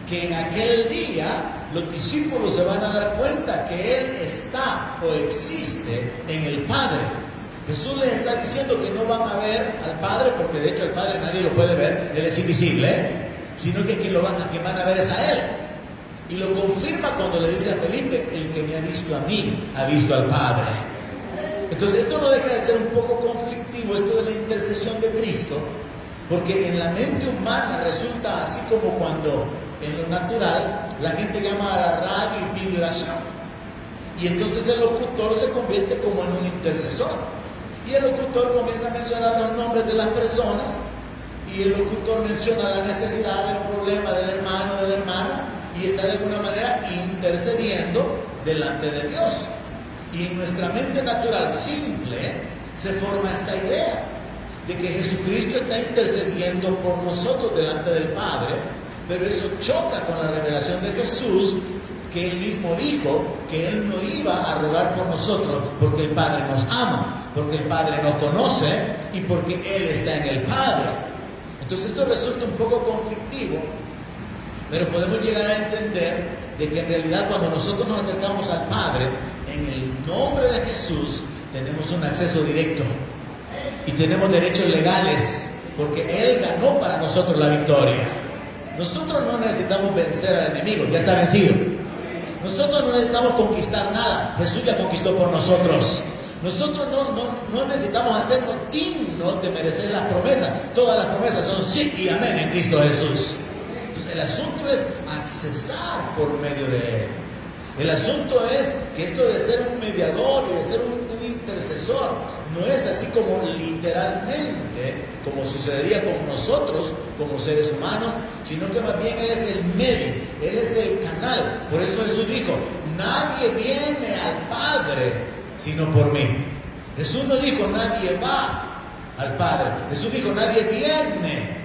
que en aquel día los discípulos se van a dar cuenta que Él está o existe en el Padre. Jesús les está diciendo que no van a ver al Padre, porque de hecho al Padre nadie lo puede ver, Él es invisible, sino que quien van a ver es a Él. Y lo confirma cuando le dice a Felipe: el que me ha visto a mí, ha visto al Padre. Entonces esto no deja de ser un poco conflictivo, esto de la intercesión de Cristo, porque en la mente humana resulta así como cuando en lo natural la gente llama a la radio y pide oración. Y entonces el locutor se convierte como en un intercesor. Y el locutor comienza a mencionar los nombres de las personas. Y el locutor menciona la necesidad, el problema del hermano, de la hermana. Y está de alguna manera intercediendo delante de Dios. Y en nuestra mente natural simple se forma esta idea de que Jesucristo está intercediendo por nosotros delante del Padre, pero eso choca con la revelación de Jesús, que Él mismo dijo que Él no iba a rogar por nosotros porque el Padre nos ama, porque el Padre nos conoce y porque Él está en el Padre. Entonces esto resulta un poco conflictivo, pero podemos llegar a entender de que en realidad cuando nosotros nos acercamos al Padre, en el nombre de Jesús, tenemos un acceso directo. Y tenemos derechos legales, porque Él ganó para nosotros la victoria. Nosotros no necesitamos vencer al enemigo, ya está vencido. Nosotros no necesitamos conquistar nada, Jesús ya conquistó por nosotros. Nosotros no necesitamos hacernos dignos de merecer las promesas. Todas las promesas son sí y amén en Cristo Jesús. Entonces el asunto es accesar por medio de Él. El asunto es que esto de ser un mediador y de ser un intercesor no es así como literalmente, como sucedería con nosotros como seres humanos, sino que más bien Él es el medio, Él es el canal. Por eso Jesús dijo: nadie viene al Padre sino por mí. Jesús no dijo nadie va al Padre, Jesús dijo nadie viene.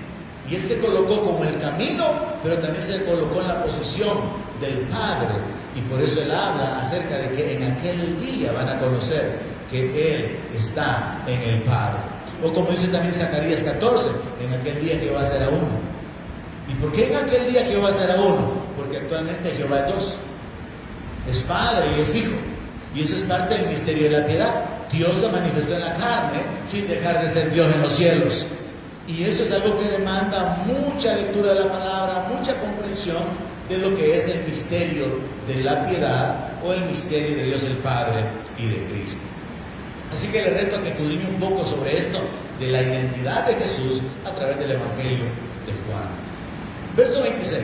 Y Él se colocó como el camino, pero también se colocó en la posición del Padre. Y por eso Él habla acerca de que en aquel día van a conocer que Él está en el Padre. O como dice también Zacarías 14, en aquel día Jehová será uno. ¿Y por qué en aquel día Jehová será uno? Porque actualmente Jehová es dos. Es Padre y es Hijo. Y eso es parte del misterio de la piedad. Dios se manifestó en la carne sin dejar de ser Dios en los cielos. Y eso es algo que demanda mucha lectura de la palabra, mucha comprensión de lo que es el misterio de la piedad o el misterio de Dios el Padre y de Cristo. Así que le reto a que escudriñe un poco sobre esto. de la identidad de Jesús a través del Evangelio de Juan. Verso 26.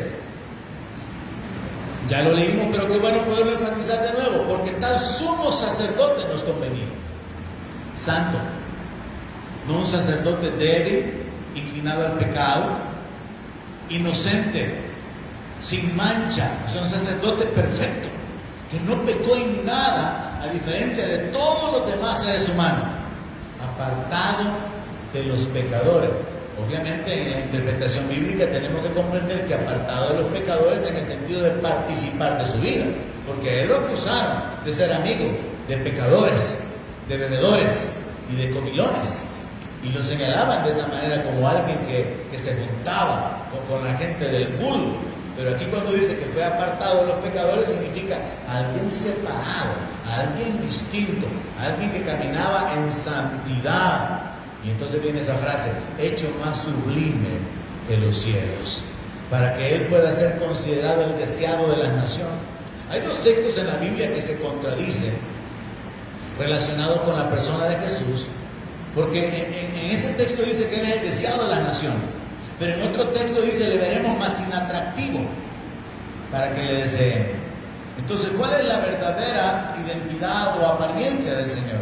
Ya lo leímos, pero qué bueno poderlo enfatizar de nuevo, porque tal sumo sacerdote nos convenía. Santo, no un sacerdote débil, inclinado al pecado, inocente, sin mancha, es un sacerdote perfecto, que no pecó en nada, a diferencia de todos los demás seres humanos, apartado de los pecadores. Obviamente en la interpretación bíblica tenemos que comprender que apartado de los pecadores en el sentido de participar de su vida, porque él lo acusaron de ser amigo de pecadores, de bebedores y de comilones, y lo señalaban de esa manera como alguien que se juntaba con la gente del vulgo. Pero aquí cuando dice que fue apartado de los pecadores, significa alguien separado, alguien distinto, alguien que caminaba en santidad. Y entonces viene esa frase, hecho más sublime que los cielos, para que él pueda ser considerado el deseado de las naciones. Hay dos textos en la Biblia que se contradicen relacionados con la persona de Jesús, porque en ese texto dice que él es el deseado de las naciones, pero en otro texto dice, le veremos más inatractivo para que le deseen. Entonces, ¿cuál es la verdadera identidad o apariencia del Señor?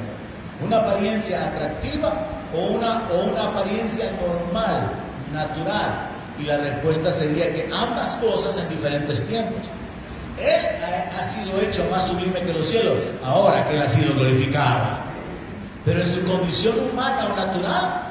¿Una apariencia atractiva o una apariencia normal, natural? Y la respuesta sería que ambas cosas en diferentes tiempos. Él ha sido hecho más sublime que los cielos, ahora que él ha sido glorificado. Pero en su condición humana o natural,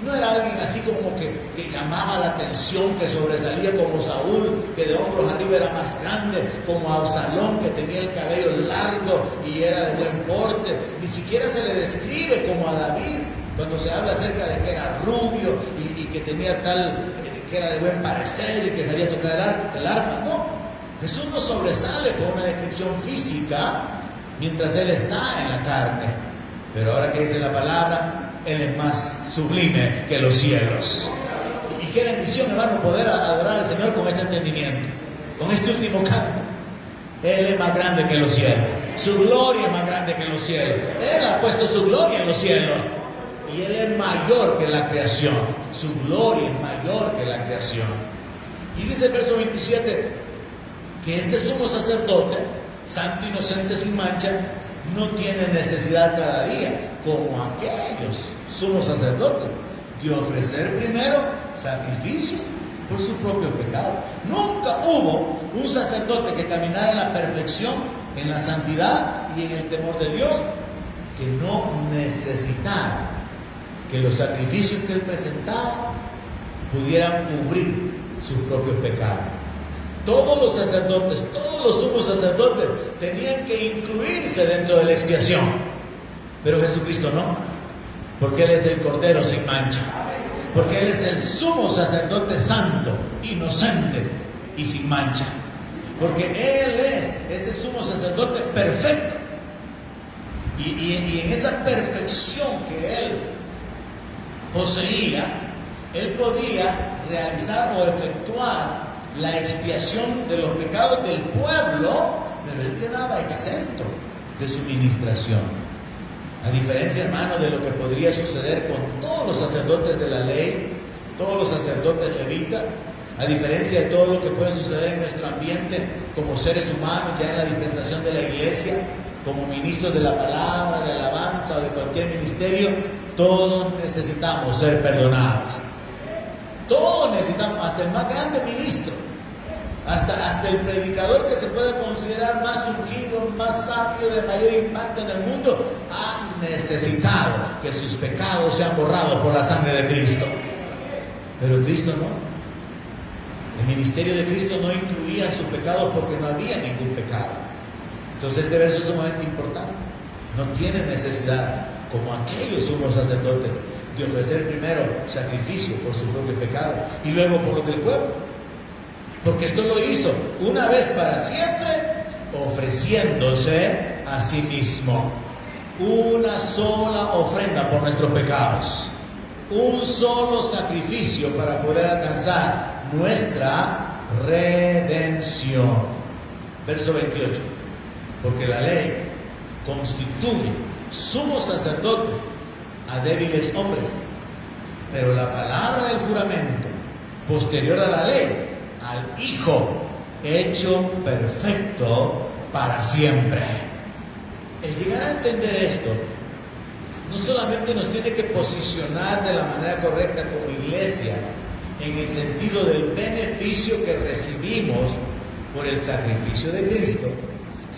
no era alguien así como que llamaba la atención, que sobresalía como Saúl, que de hombros arriba era más grande, como Absalón, que tenía el cabello largo y era de buen porte. Ni siquiera se le describe como a David, cuando se habla acerca de que era rubio y que tenía que era de buen parecer y que sabía tocar el arpa. No, Jesús no sobresale por una descripción física mientras Él está en la carne. Pero ahora que dice la palabra, Él es más sublime que los cielos. Y qué bendición, hermano, poder adorar al Señor con este entendimiento, con este último canto. Él es más grande que los cielos. Su gloria es más grande que los cielos. Él ha puesto su gloria en los cielos. Y Él es mayor que la creación. Su gloria es mayor que la creación. Y dice el verso 27, que este sumo sacerdote, santo, inocente, sin mancha, no tiene necesidad cada día, como aquellos sumos sacerdotes, de ofrecer primero sacrificio por sus propios pecados. Nunca hubo un sacerdote que caminara en la perfección, en la santidad y en el temor de Dios, que no necesitara que los sacrificios que él presentaba pudieran cubrir sus propios pecados. Todos los sacerdotes, todos los sumos sacerdotes tenían que incluirse dentro de la expiación, pero Jesucristo no, porque Él es el Cordero sin mancha, porque Él es el sumo sacerdote santo, inocente y sin mancha, porque Él es ese sumo sacerdote perfecto, y en esa perfección que Él poseía, Él podía realizar o efectuar la expiación de los pecados del pueblo, pero Él quedaba exento de su ministración. A diferencia, hermano, de lo que podría suceder con todos los sacerdotes de la ley, todos los sacerdotes levitas, a diferencia de todo lo que puede suceder en nuestro ambiente como seres humanos, ya en la dispensación de la iglesia, como ministros de la palabra, de alabanza o de cualquier ministerio, todos necesitamos ser perdonados. Todos necesitamos, hasta el más grande ministro, hasta el predicador que se puede considerar más ungido, más sabio, de mayor impacto en el mundo, ha necesitado que sus pecados sean borrados por la sangre de Cristo. Pero Cristo no. El ministerio de Cristo no incluía sus pecados porque no había ningún pecado. Entonces este verso es sumamente importante. No tiene necesidad, como aquellos sumos sacerdotes, de ofrecer primero sacrificio por su propio pecado y luego por los del pueblo. Porque esto lo hizo una vez para siempre, ofreciéndose a sí mismo. Una sola ofrenda por nuestros pecados. Un solo sacrificio para poder alcanzar nuestra redención. Verso 28. Porque la ley constituye sumos sacerdotes a débiles hombres Pero la palabra del juramento, posterior a la ley, al Hijo, hecho perfecto para siempre. El llegar a entender esto, no solamente nos tiene que posicionar de la manera correcta como iglesia, en el sentido del beneficio que recibimos por el sacrificio de Cristo,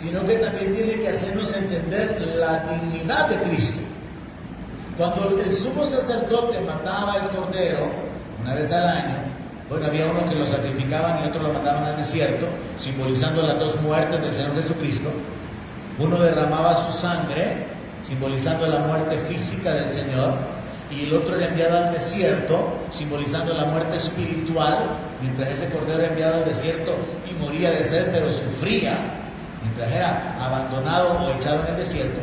sino que también tiene que hacernos entender la dignidad de Cristo. Cuando el sumo sacerdote mataba el cordero una vez al año, bueno, había uno que lo sacrificaban y otro lo mandaban al desierto, simbolizando las dos muertes del Señor Jesucristo. Uno derramaba su sangre, simbolizando la muerte física del Señor, y el otro era enviado al desierto, simbolizando la muerte espiritual, mientras ese cordero era enviado al desierto y moría de sed, pero sufría, mientras era abandonado o echado en el desierto.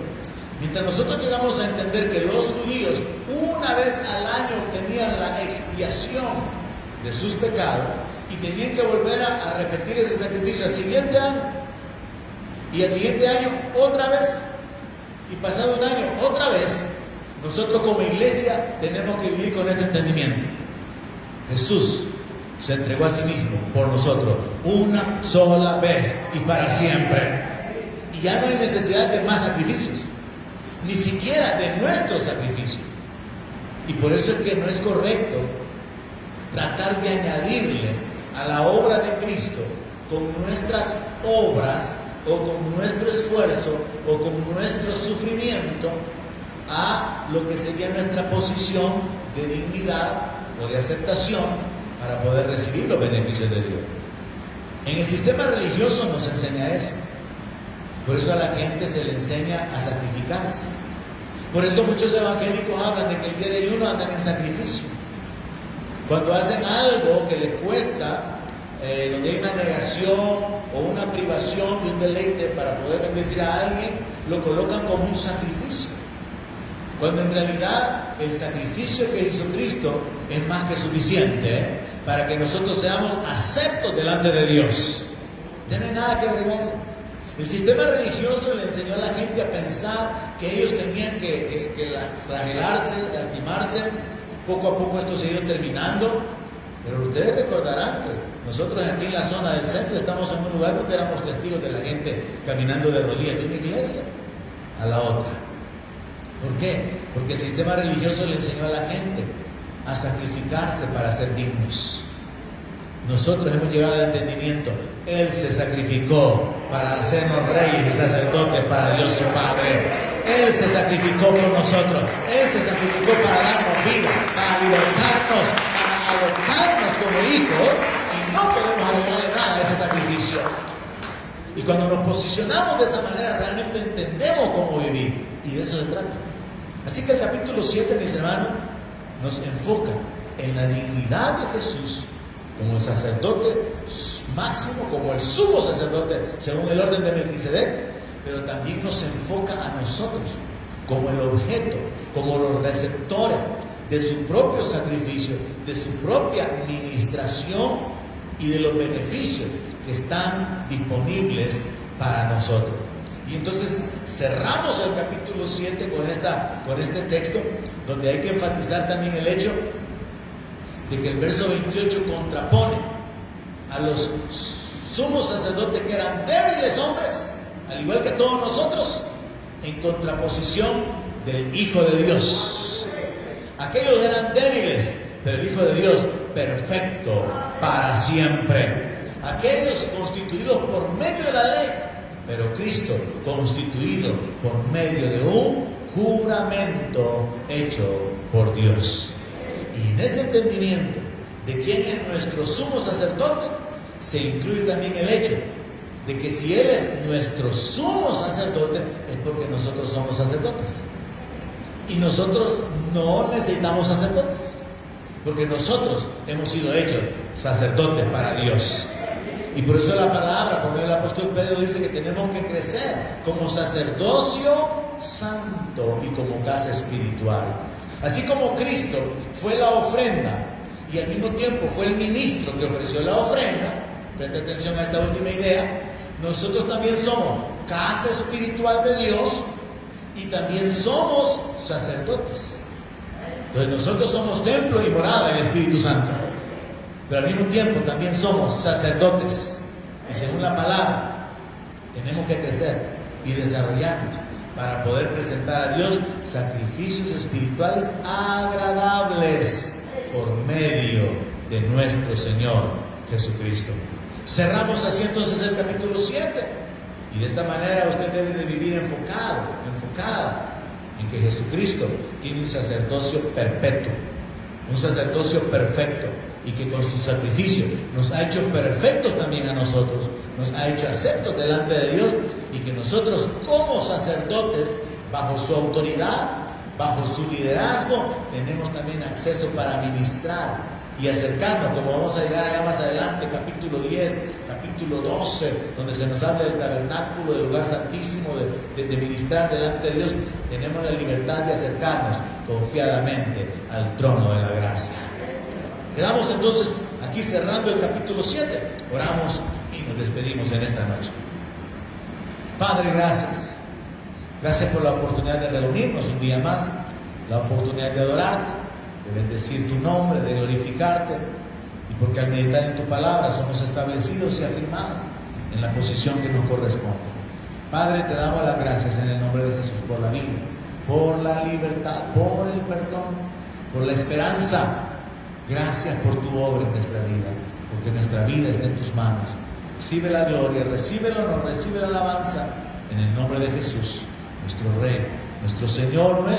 Mientras nosotros llegamos a entender que los judíos una vez al año tenían la expiación de sus pecados y tenían que volver a repetir ese sacrificio al siguiente año, y al siguiente año otra vez, y pasado un año otra vez, nosotros como iglesia tenemos que vivir con este entendimiento. Jesús se entregó a sí mismo por nosotros una sola vez y para siempre, y ya no hay necesidad de más sacrificios, ni siquiera de nuestro sacrificio. Y por eso es que no es correcto tratar de añadirle a la obra de Cristo con nuestras obras o con nuestro esfuerzo o con nuestro sufrimiento a lo que sería nuestra posición de dignidad o de aceptación para poder recibir los beneficios de Dios. En el sistema religioso nos enseña eso. Por eso a la gente se le enseña a sacrificarse. Por eso muchos evangélicos hablan de que el día de ayuno andan en sacrificio. Cuando hacen algo que les cuesta, donde hay una negación o una privación de un deleite para poder bendecir a alguien, lo colocan como un sacrificio. Cuando en realidad el sacrificio que hizo Cristo es más que suficiente para que nosotros seamos aceptos delante de Dios. Ya no hay nada que agregarle. El sistema religioso le enseñó a la gente a pensar que ellos tenían que flagelarse, lastimarse. Poco a poco esto se ha ido terminando, pero ustedes recordarán que nosotros aquí en la zona del centro estamos en un lugar donde éramos testigos de la gente caminando de rodillas de una iglesia a la otra. ¿Por qué? Porque el sistema religioso le enseñó a la gente a sacrificarse para ser dignos. Nosotros hemos llegado al entendimiento. Él se sacrificó para hacernos reyes y sacerdotes para Dios su Padre. Él se sacrificó por nosotros. Él se sacrificó para darnos vida, para libertarnos, para adoptarnos como hijos, y no podemos agregarle nada a ese sacrificio. Y cuando nos posicionamos de esa manera, realmente entendemos cómo vivir, y de eso se trata. Así que el capítulo 7, mis hermanos, nos enfoca en la dignidad de Jesús como el sacerdote máximo, como el sumo sacerdote según el orden de Melquisedec, pero también nos enfoca a nosotros como el objeto, como los receptores de su propio sacrificio, de su propia ministración y de los beneficios que están disponibles para nosotros. Y entonces cerramos el capítulo 7 con este texto, donde hay que enfatizar también el hecho de que el verso 28 contrapone a los sumos sacerdotes que eran débiles hombres, al igual que todos nosotros, en contraposición del Hijo de Dios. Aquellos eran débiles, pero el Hijo de Dios perfecto para siempre. Aquellos constituidos por medio de la ley, pero Cristo constituido por medio de un juramento hecho por Dios. Y en ese entendimiento de quién es nuestro sumo sacerdote, se incluye también el hecho de que si Él es nuestro sumo sacerdote, es porque nosotros somos sacerdotes. Y nosotros no necesitamos sacerdotes, porque nosotros hemos sido hechos sacerdotes para Dios. Y por eso la palabra, por medio del apóstol Pedro, dice que tenemos que crecer como sacerdocio santo y como casa espiritual. Así como Cristo fue la ofrenda y al mismo tiempo fue el ministro que ofreció la ofrenda, presta atención a esta última idea, nosotros también somos casa espiritual de Dios y también somos sacerdotes. Entonces nosotros somos templo y morada del Espíritu Santo, pero al mismo tiempo también somos sacerdotes. Y según la palabra, tenemos que crecer y desarrollarnos para poder presentar a Dios sacrificios espirituales agradables por medio de nuestro Señor Jesucristo. Cerramos así entonces el capítulo 7, y de esta manera usted debe de vivir enfocada en que Jesucristo tiene un sacerdocio perpetuo, un sacerdocio perfecto, y que con su sacrificio nos ha hecho perfectos también a nosotros, nos ha hecho aceptos delante de Dios, y que nosotros como sacerdotes, bajo su autoridad, bajo su liderazgo, tenemos también acceso para ministrar y acercarnos, como vamos a llegar allá más adelante, capítulo 10, capítulo 12, donde se nos habla del tabernáculo, del lugar santísimo, de ministrar delante de Dios. Tenemos la libertad de acercarnos confiadamente al trono de la gracia. Quedamos entonces aquí cerrando el capítulo 7. Oramos y nos despedimos en esta noche. Padre, gracias. Gracias por la oportunidad de reunirnos un día más, la oportunidad de adorarte, de bendecir tu nombre, de glorificarte, y porque al meditar en tu palabra somos establecidos y afirmados en la posición que nos corresponde. Padre, te damos las gracias en el nombre de Jesús por la vida, por la libertad, por el perdón, por la esperanza. Gracias por tu obra en nuestra vida, porque nuestra vida está en tus manos. Recibe la gloria, recibe el honor, recibe la alabanza en el nombre de Jesús, nuestro Rey, nuestro Señor, nuestro